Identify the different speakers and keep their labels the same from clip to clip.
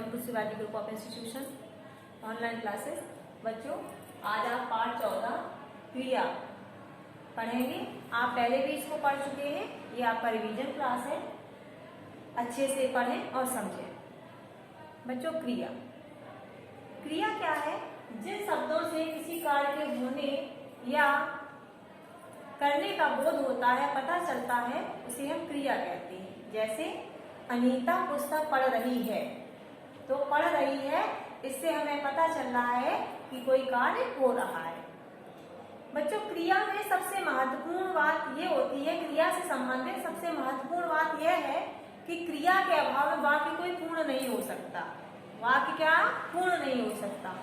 Speaker 1: Welcome to Shivaji group of institution online classes. बच्चों, आज आप पाठ 14 क्रिया पढ़ेंगे। आप पहले भी इसको पढ़ चुके हैं, ये आपका रिवीजन क्लास है। अच्छे से पढ़ें और समझें। बच्चों, क्रिया क्रिया क्या है? जिन शब्दों से किसी कार्य के होने या करने का बोध होता है, पता चलता है, उसे हम क्रिया कहते हैं। जैसे अनीता पुस्तक पढ़ रही है, तो पढ़ रही है, इससे हमें पता चल रहा है कि कोई कार्य हो रहा है। बच्चों, क्रिया में सबसे महत्वपूर्ण बात ये होती है, क्रिया से संबंधित सबसे महत्वपूर्ण बात यह है कि क्रिया के अभाव में वाक्य कोई पूर्ण नहीं हो सकता। वाक्य क्या पूर्ण नहीं हो सकता?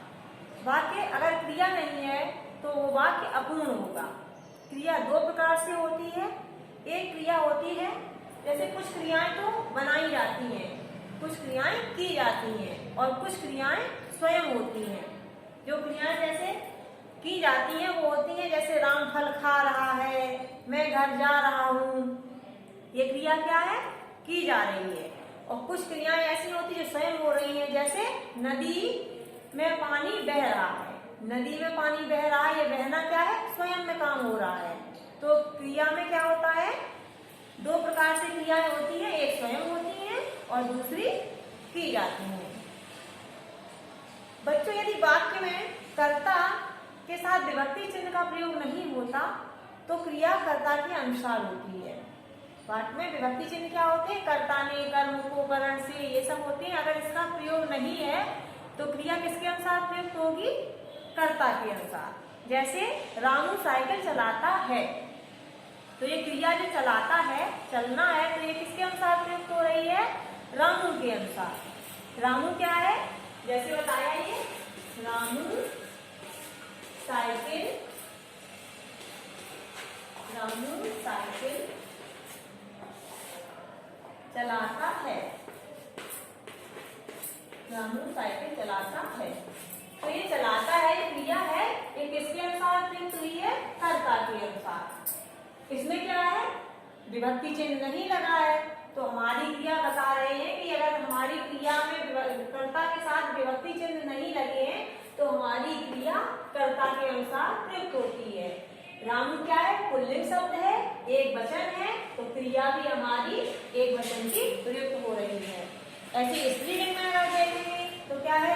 Speaker 1: वाक्य अगर क्रिया नहीं है तो वो वाक्य अपूर्ण होगा। क्रिया दो प्रकार से होती है। एक क्रिया होती है, जैसे कुछ क्रियाएं तो बनाई जाती हैं, कुछ क्रियाएं की जाती हैं और कुछ क्रियाएं स्वयं होती हैं। जो क्रियाएं जैसे की जाती हैं वो होती हैं, जैसे राम फल खा रहा है, मैं घर जा रहा हूँ। ये क्रिया क्या है? की जा रही है। और कुछ क्रियाएं ऐसी होती है जो स्वयं हो रही हैं, जैसे नदी में पानी बह रहा है। नदी में पानी बह रहा है, ये बहना क्या है? स्वयं में काम हो रहा है। तो क्रिया में क्या होता है? दो प्रकार से क्रियाएं होती हैं, एक स्वयं होती है और दूसरी की जाती है। बच्चों, यदि वाक्य में कर्ता के साथ विभक्ति चिन्ह का प्रयोग नहीं होता तो क्रिया कर्ता के अनुसार होती है। वाक्य में विभक्ति चिन्ह क्या होते हैं? कर्ता ने, कर्म को, करण से, ये सब होते हैं। अगर इसका प्रयोग नहीं है तो क्रिया किसके अनुसार प्रयुक्त होगी? कर्ता के अनुसार। जैसे रामू साइकिल चलाता है, तो ये क्रिया जो चलाता है, चलना है, तो ये किसके अनुसार प्रयुक्त हो रही है? रामू के अनुसार। रामू क्या है? जैसे बताया, ये रामू साइकिल, रामू साइकिल चलाता है, रामू साइकिल चलाता है। तो ये चलाता है, ये क्रिया है, ये किसके अनुसार प्रयुक्त हुई है? कर्ता के अनुसार। इसमें क्या है? विभक्ति चिन्ह नहीं लगा है, तो हमारी क्रिया बता रहे हैं कि अगर हमारी क्रिया में कर्ता के साथ विभक्ति चिन्ह नहीं लगे हैं तो हमारी क्रिया कर्ता के अनुसार प्रयुक्त होती है। रामू क्या है? पुल्लिंग शब्द है, एक वचन है, तो क्रिया भी हमारी एक वचन की प्रयुक्त हो रही है। ऐसे स्त्रीलिंग में अगर देखेंगे तो क्या है?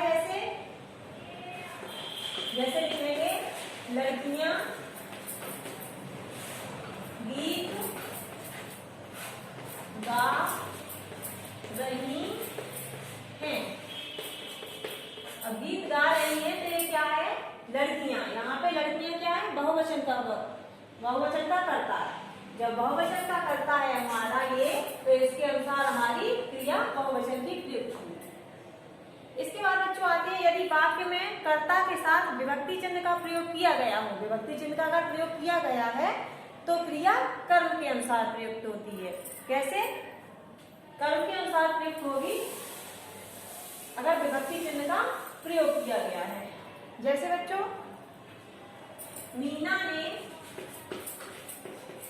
Speaker 1: जैसे लिखेंगे लड़कियां गीत गा रही हैं। अब गीत गा रही हैं तो ये क्या है? लड़कियां। यहाँ पे लड़कियां क्या है? बहुवचन का कर्ता है। जब बहुवचन का कर्ता है हमारा ये, तो इसके अनुसार हमारी क्रिया बहुवचन की प्रयुक्त हुई। इसके बाद बच्चों आते हैं, यदि वाक्य में कर्ता के साथ विभक्ति चिन्ह का प्रयोग किया गया हो, विभक्ति चिन्ह का अगर प्रयोग किया गया है तो क्रिया कर्म के अनुसार प्रयुक्त होती है। कैसे? कर्म के अनुसार प्रयुक्त होगी अगर विभक्ति चिन्ह का प्रयोग किया गया है। जैसे बच्चों, मीना ने,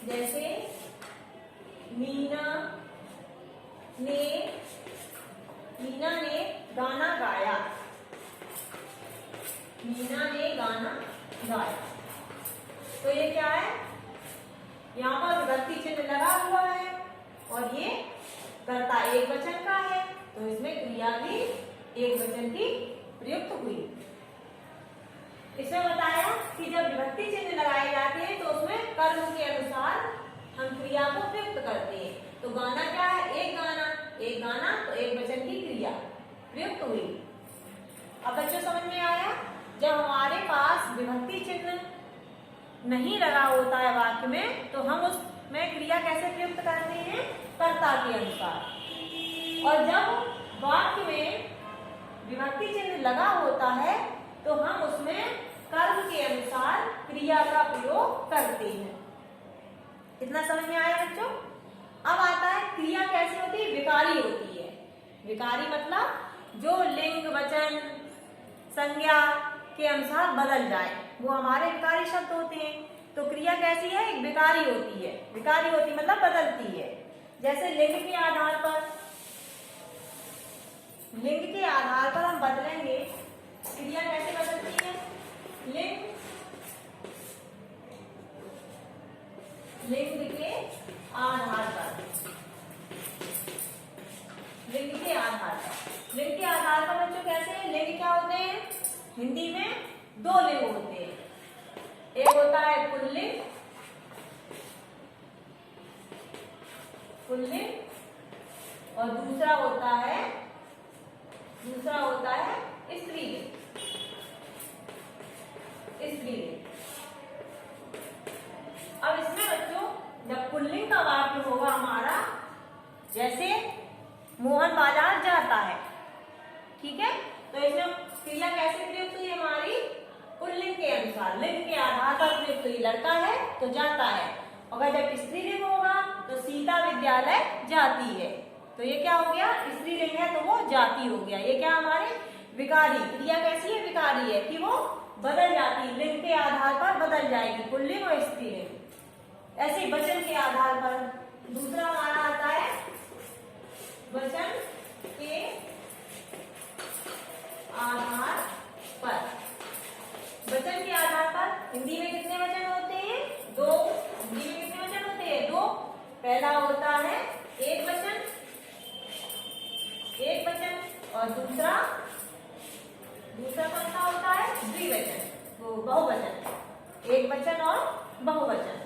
Speaker 1: जैसे मीना ने गाना गाया, मीना ने गाना गाया। तो ये क्या है? यहाँ पर विभक्ति चिन्ह लगा हुआ है और ये कर्ता एक वचन का है, तो इसमें क्रिया भी एक वचन की प्रयुक्त हुई। इसमें बताया कि जब विभक्ति चिन्ह लगाए जाते हैं तो उसमें कर्म के अनुसार हम क्रिया को प्रयुक्त करते हैं। तो गाना क्या है? एक गाना, एक गाना, तो एक वचन की क्रिया प्रयुक्त हुई। अब बच्चों समझ में आया? जब हमारे पास विभक्ति चिन्ह नहीं लगा होता है वाक्य में, तो हम उसमें क्रिया कैसे प्रयुक्त करते हैं? कर्ता के अनुसार। और जब वाक्य में विभक्ति चिन्ह लगा होता है तो हम उसमें कर्म के अनुसार क्रिया का प्रयोग करते हैं। इतना समझ में आया बच्चों? अब आता है क्रिया कैसे होती है? विकारी होती है। विकारी मतलब जो लिंग, वचन, संज्ञा के अनुसार बदल जाए, वो हमारे विकारी शब्द होते हैं। तो क्रिया कैसी है? एक विकारी होती है। विकारी होती मतलब बदलती है। जैसे लिंग के आधार पर लिंग के आधार पर हम बदलेंगे। क्रिया कैसे बदलती है? लिंग के आधार पर, लिंग के आधार पर, लिंग के आधार पर बच्चों कैसे? लिंग क्या होते हैं? हिंदी में दो लिंग होते हैं। एक होता है पुल्लिंग, पुल्लिंग, और दूसरा होता है स्त्रीलिंग, स्त्रीलिंग। अब इसमें बच्चों जब पुल्लिंग का वाक्य होगा हमारा, जैसे मोहन बाजार जाता है, ठीक है, तो इसमें क्रिया कैसे प्रयुक्त हुई हमारी? पुल्लिंग के अनुसार, लिंग के आधार पर प्रयुक्त हुई। लड़का है तो जाता है। अगर जब स्त्रीलिंग होगा तो सीता विद्यालय जाती है, तो ये क्या हो गया? स्त्रीलिंग है तो वो जाती हो गया। ये क्या हमारे विकारी, क्रिया कैसी है? विकारी है कि वो बदल जाती है, लिंग के आधार पर बदल जाएगी, पुल्लिंग और स्त्रीलिंग। ऐसे वचन के आधार पर दूसरा हमारा आता है वचन के आधार पर। वचन के आधार पर हिंदी में कितने वचन होते हैं? दो। हिंदी में कितने वचन होते हैं? दो। पहला होता है एक वचन, एक वचन, और दूसरा कौन सा होता है? द्विवचन, तो बहुवचन। एक वचन और बहुवचन।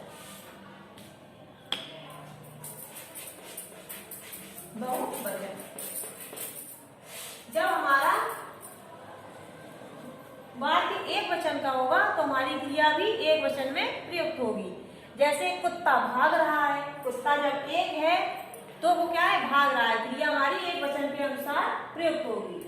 Speaker 1: बहुवचन जब हमारा वाक्य एक वचन का होगा तो हमारी क्रिया भी एक वचन में प्रयुक्त होगी। जैसे कुत्ता भाग रहा है, कुत्ता जब एक है तो वो क्या है? भाग रहा है। क्रिया हमारी एक वचन के अनुसार प्रयुक्त होगी।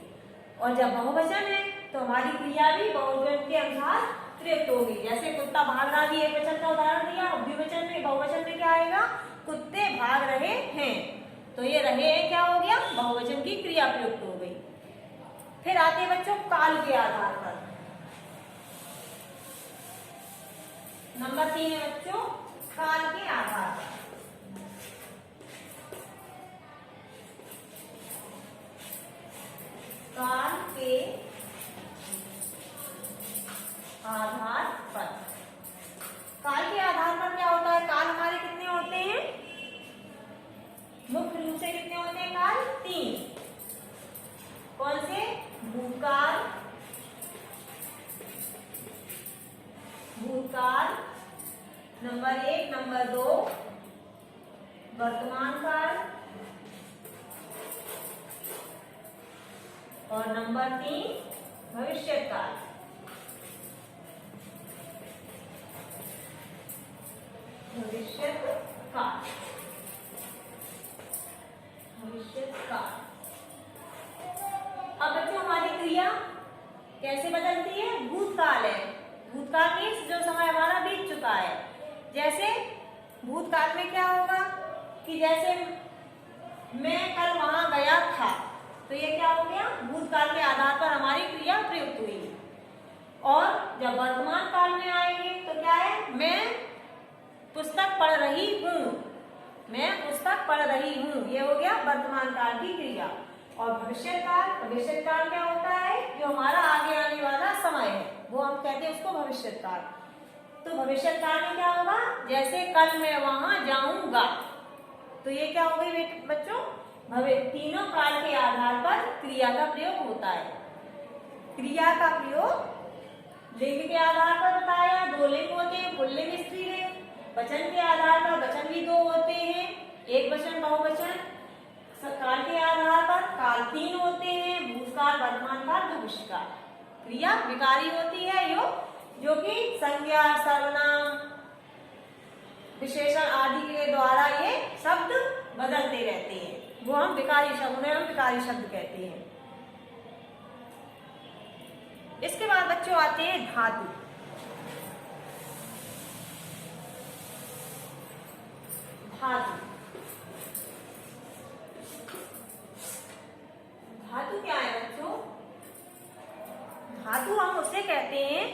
Speaker 1: और जब बहुवचन है तो हमारी क्रिया भी बहुवचन के अनुसार प्रयुक्त होगी। जैसे कुत्ता भाग रहा भी एक वचन का उदाहरण दिया, द्विवचन में बहुवचन में क्या आएगा? कुत्ते भाग रहे हैं, तो ये रहे क्या हो गया? बहुवचन की क्रिया प्रयुक्त हो गई। फिर आते हैं बच्चों काल के आधार पर। नंबर 3 है बच्चों काल के आधार पर। काल के आधार पर, काल के आधार पर क्या होता है? काल हमारे कितने होते हैं? मुख्य रूप से कितने होते हैं काल? 3। कौन से? भूतकाल, भूतकाल नंबर 1, नंबर 2 वर्तमान काल, और नंबर 3 भविष्य काल। भविष्य काल, भविष्य काल। अब बच्चों हमारी क्रिया कैसे बदलती है? भूतकाल है। भूतकाल मीन्स जो समय हमारा बीत चुका है। जैसे भूतकाल में क्या होगा कि जैसे मैं कल वहां गया था, तो ये क्या हो गया? भूतकाल के आधार पर हमारी क्रिया प्रयुक्त हुई। और जब वर्तमान काल में आएंगे तो क्या है? मैं पुस्तक पढ़ रही हूँ, मैं पुस्तक पढ़ रही हूँ, ये हो गया वर्तमान काल की क्रिया। और भविष्य काल, भविष्य काल क्या होता है? जो हमारा आगे आने वाला समय है, वो हम कहते हैं उसको भविष्य काल। तो भविष्य काल में क्या होगा? जैसे कल मैं वहां जाऊंगा, तो ये क्या हो गई बच्चों? तीनों काल के आधार पर क्रिया का प्रयोग होता है। क्रिया का प्रयोग लिंग के आधार पर बताया, 2 लिंग होते हैं, पुल्लिंग स्त्रीलिंग। वचन के आधार पर वचन भी 2 होते हैं, एक वचन बहुवचन। काल के आधार पर काल 3 होते हैं, भूतकाल, वर्तमान काल, भविष्य काल। क्रिया विकारी होती है जो कि संज्ञा, सर्वनाम, विशेषण आदि के द्वारा ये शब्द बदलते रहते हैं, वो हम विकारी शब्द, उन्हें हम विकारी शब्द कहते हैं। इसके बाद बच्चों आते हैं धातु। धातु, धातु क्या है बच्चों? धातु हम उसे कहते हैं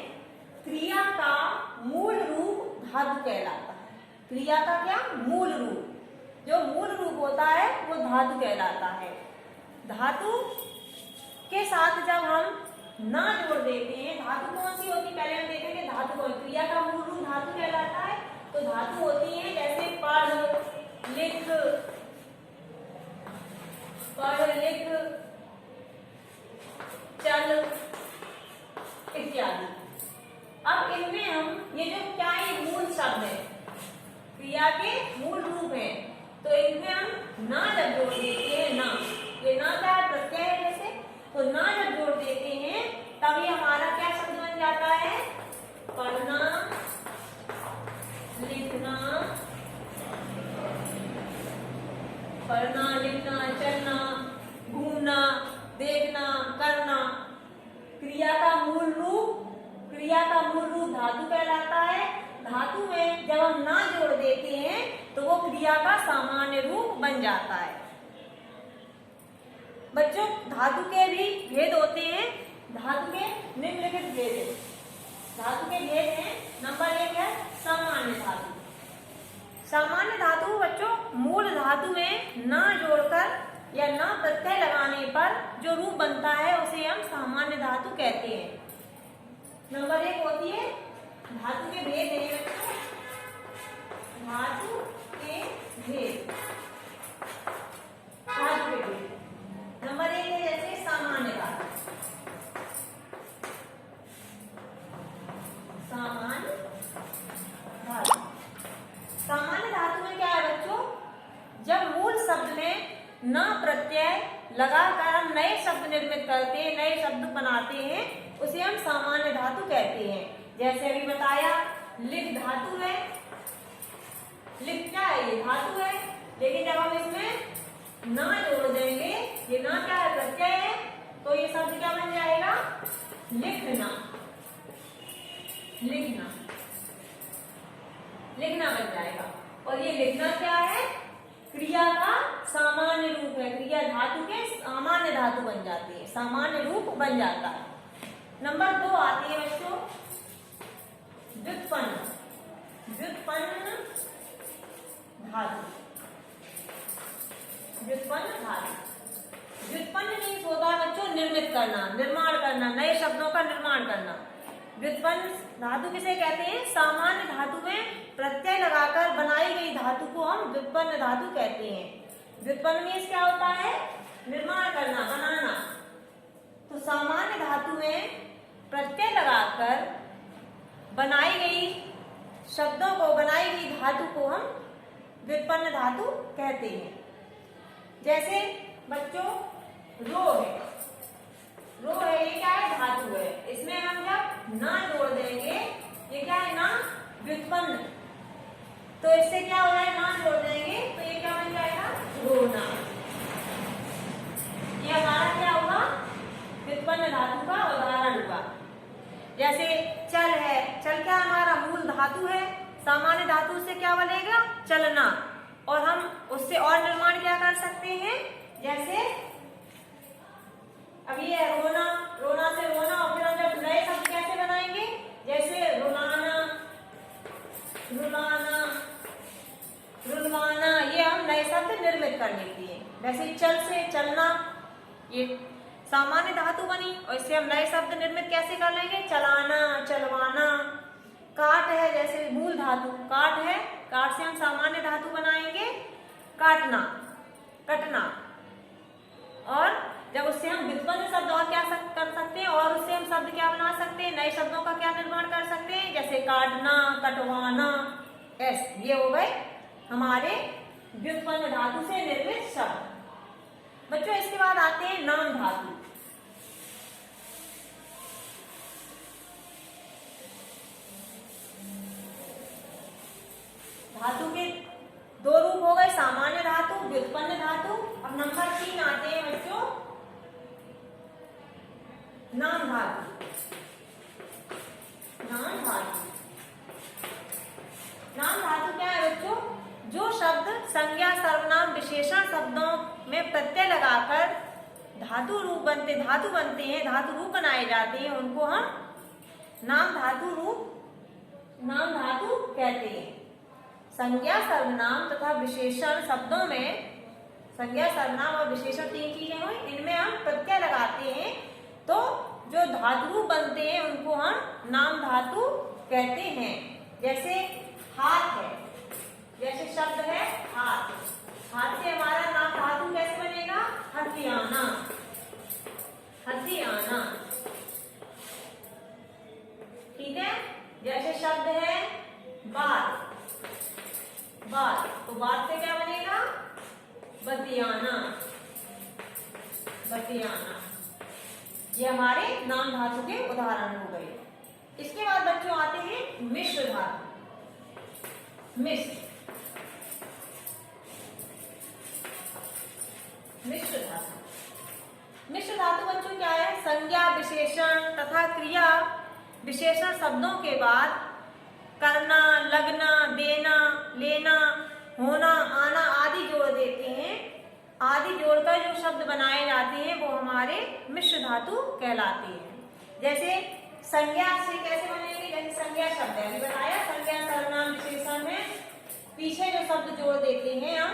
Speaker 1: क्रिया का मूल रूप धातु कहलाता है। क्रिया का क्या? मूल रूप, जो मूल रूप होता है वो धातु कहलाता है। धातु के साथ जब हम ना जोड़ देते हैं, धातु कौन सी होती है पहले हम देखेंगे। धातु कौन, क्रिया का मूल रूप धातु कहलाता है। तो धातु होती है जैसे पढ़, लिख, चल इत्यादि। अब इनमें हम ये जो क्या है मूल शब्द है, क्रिया के मूल रूप है, तो इनमें हम ना जब जोड़ देते हैं, ना ये ना क्या प्रत्यय है जैसे, तो ना जब जोड़ देते हैं तब ये हमारा क्या शब्द बन जाता है, पढ़ना, लिखना, पढ़ना, लिखना, चलना, घूमना, देखना, करना। क्रिया का मूल रूप धातु कहलाता है। धातु में जब हम ना जोड़ देते हैं तो वो क्रिया का सामान्य रूप बन जाता है। बच्चों धातु के भी भेद होते हैं। धातु के निम्नलिखित भेद है। धातु के भेद हैं, नंबर 1 है सामान्य धातु। सामान्य धातु बच्चों मूल धातु में ना जोड़कर या ना प्रत्यय लगाने पर जो रूप बनता है उसे हम सामान्य धातु कहते हैं। नंबर 1 होती है धातु के भेद है बच्चों, धातु के भेद। धातु के भेद नंबर 1 है जैसे सामान्य धातु। सामान्य धातु, सामान्य धातु में क्या है बच्चों, जब मूल शब्द में ना प्रत्यय लगाकर हम नए शब्द निर्मित करते हैं, नए शब्द बनाते हैं, उसे हम सामान्य धातु कहते हैं। जैसे अभी बताया लिख धातु है, लिख क्या है ये धातु है, लेकिन जब हम इसमें ना जोड़ देंगे, ये ना क्या है प्रत्यय है, तो ये शब्द क्या बन जाएगा, लिखना। लिखना, लिखना बन जाएगा। और ये लिखना क्या है, क्रिया का सामान्य रूप है। क्रिया धातु के सामान्य धातु बन जाती है, सामान्य रूप बन जाता है। नंबर 2 आती है बच्चों व्युत्पन्न। व्युत्पन्न धातु। व्युत्पन्न धातु, व्युत्पन्न मीन्स होता है बच्चों निर्मित करना, निर्माण करना, नए शब्दों का निर्माण करना। व्युत्पन्न धातु किसे कहते हैं, सामान्य धातु में प्रत्यय लगाकर बनाई गई धातु को हम व्युत्पन्न धातु कहते हैं। व्युत्पन्न मीन्स क्या होता है, निर्माण करना, बनाना। तो सामान्य धातु में प्रत्यय लगाकर बनाई गई शब्दों को, बनाई गई धातु को हम व्युत्पन्न धातु कहते हैं। जैसे बच्चों रो है, रो है ये क्या है धातु है, इसमें हम जब ना जोड़ देंगे, ये क्या है ना व्युत्पन्न, तो इससे क्या हो जाएगा, ना जोड़ देंगे तो ये क्या बन जाएगा, रोना। ये हमारा क्या होगा, व्युत्पन्न धातु का उदाहरण हुआ। जैसे चल है, चल क्या हमारा मूल धातु है, सामान्य धातु से क्या बनेगा, चलना। और हम उससे और निर्माण क्या कर सकते हैं, जैसे अब ये है रोना, रोना से रोना, और फिर हम जब नए शब्द कैसे बनाएंगे, जैसे रुलाना, रुलाना, रुलवाना, ये हम नए शब्द निर्मित कर लेते हैं। वैसे चल से चलना, ये सामान्य धातु बनी और इससे हम नए शब्द निर्मित कैसे कर लेंगे, चलाना, चलवाना। काट है जैसे मूल धातु काट है, काट से हम सामान्य धातु बनाएंगे काटना, कटना। और जब उससे हम व्युत्पन्न शब्द और क्या कर सकते हैं, और उससे हम शब्द क्या बना सकते हैं, नए शब्दों का क्या निर्माण कर सकते हैं, जैसे काटना, कटवाना। ये हो गए हमारे व्युत्पन्न धातु से निर्मित शब्द। बच्चों इसके बाद आते हैं नाम धातु। धातु के 2 रूप हो गए, सामान्य धातु, व्युत्पन्न धातु। अब नंबर 3 आते हैं बच्चों नाम धातु। नाम धातु, नाम धातु क्या है बच्चों, जो शब्द संज्ञा, सर्वनाम, विशेषण शब्दों में प्रत्यय लगाकर धातु रूप बनते, धातु बनते हैं, धातु रूप बनाए जाते हैं, उनको हम नाम धातु रूप, नाम धातु कहते हैं। संज्ञा, सर्वनाम तथा विशेषण शब्दों में संज्ञा, सर्वनाम और विशेषण 3 चीजें हुई, इनमें हम प्रत्यय लगाते हैं तो जो धातु बनते हैं उनको हम नाम धातु कहते हैं। जैसे हाथ है, जैसे शब्द है हाथ, हाथ से हमारा नाम धातु कैसे बनेगा? हथियाना, हथियाना। ठीक है। जैसे शब्द है बात, बात, तो बात से क्या बनेगा? बतियाना, बतियाना। ये हमारे नाम धातु के उदाहरण हो गए। इसके बाद बच्चों आते हैं मिश्र धातु। मिश्र, मिश्र धातु। मिश्र धातु बच्चों क्या है? संज्ञा, विशेषण तथा क्रिया विशेषण शब्दों के बाद करना, लगना, देना, लेना, होना, आना आदि जोड़ देते हैं। आदि जोड़कर जो शब्द बनाए जाते हैं वो हमारे मिश्र धातु कहलाते हैं। जैसे संज्ञा से कैसे बनेंगे? जैसे संज्ञा शब्द है, अभी बताया, संज्ञा, सर्वनाम, विशेषण में पीछे जो शब्द जोड़ देते हैं हम,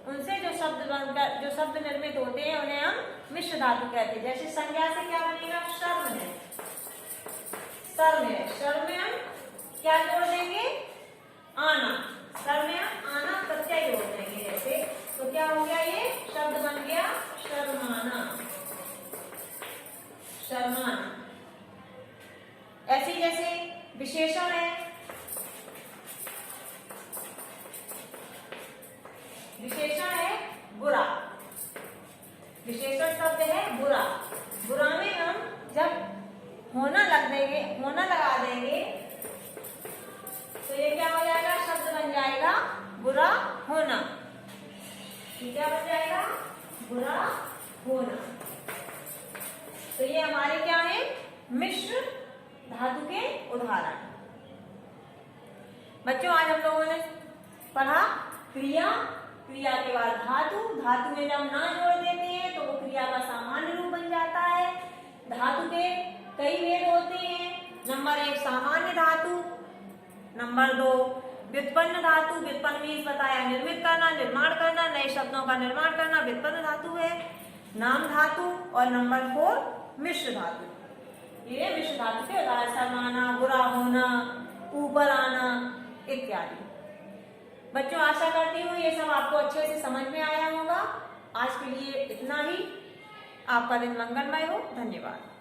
Speaker 1: उनसे जो शब्द बनकर जो शब्द निर्मित होते हैं उन्हें हम मिश्र धातु कहते हैं। जैसे संज्ञा से क्या बनेगा? शर्म है, शर्म है, शर्म में हम क्या जोड़ देंगे? आना, शर्म में हम आना प्रत्यय जोड़ देंगे। जैसे तो क्या हो गया? ये शब्द बन गया शर्माना, शर्माना। ऐसे जैसे विशेषण है, विशेषण है बुरा, विशेषण शब्द है बुरा। बुरा में हम जब होना लग देंगे, होना लगा देंगे तो ये क्या हो जाएगा? शब्द बन जाएगा बुरा होना। ये क्या बन जाएगा? बुरा होना। तो ये हमारे क्या है? मिश्र धातु के उदाहरण। बच्चों आज हम लोगों ने पढ़ा क्रिया, क्रिया के बाद धातु, धातु में जब ना जोड़ देते हैं तो वो क्रिया का सामान्य रूप बन जाता है। धातु के कई भेद होते हैं। नंबर 1 सामान्य धातु, नंबर 2 व्युत्पन्न धातु। व्युत्पन्न मीन्स बताया निर्मित करना, निर्माण करना, नए शब्दों का निर्माण करना व्युत्पन्न धातु है। नाम धातु। और नंबर 4 मिश्र धातु। ये मिश्र धातु के उदाहरण, शर्माना, बुरा होना, ऊपर आना इत्यादि। बच्चों आशा करती हूँ ये सब आपको अच्छे से समझ में आया होगा। आज के लिए इतना ही। आपका दिन मंगलमय हो। धन्यवाद।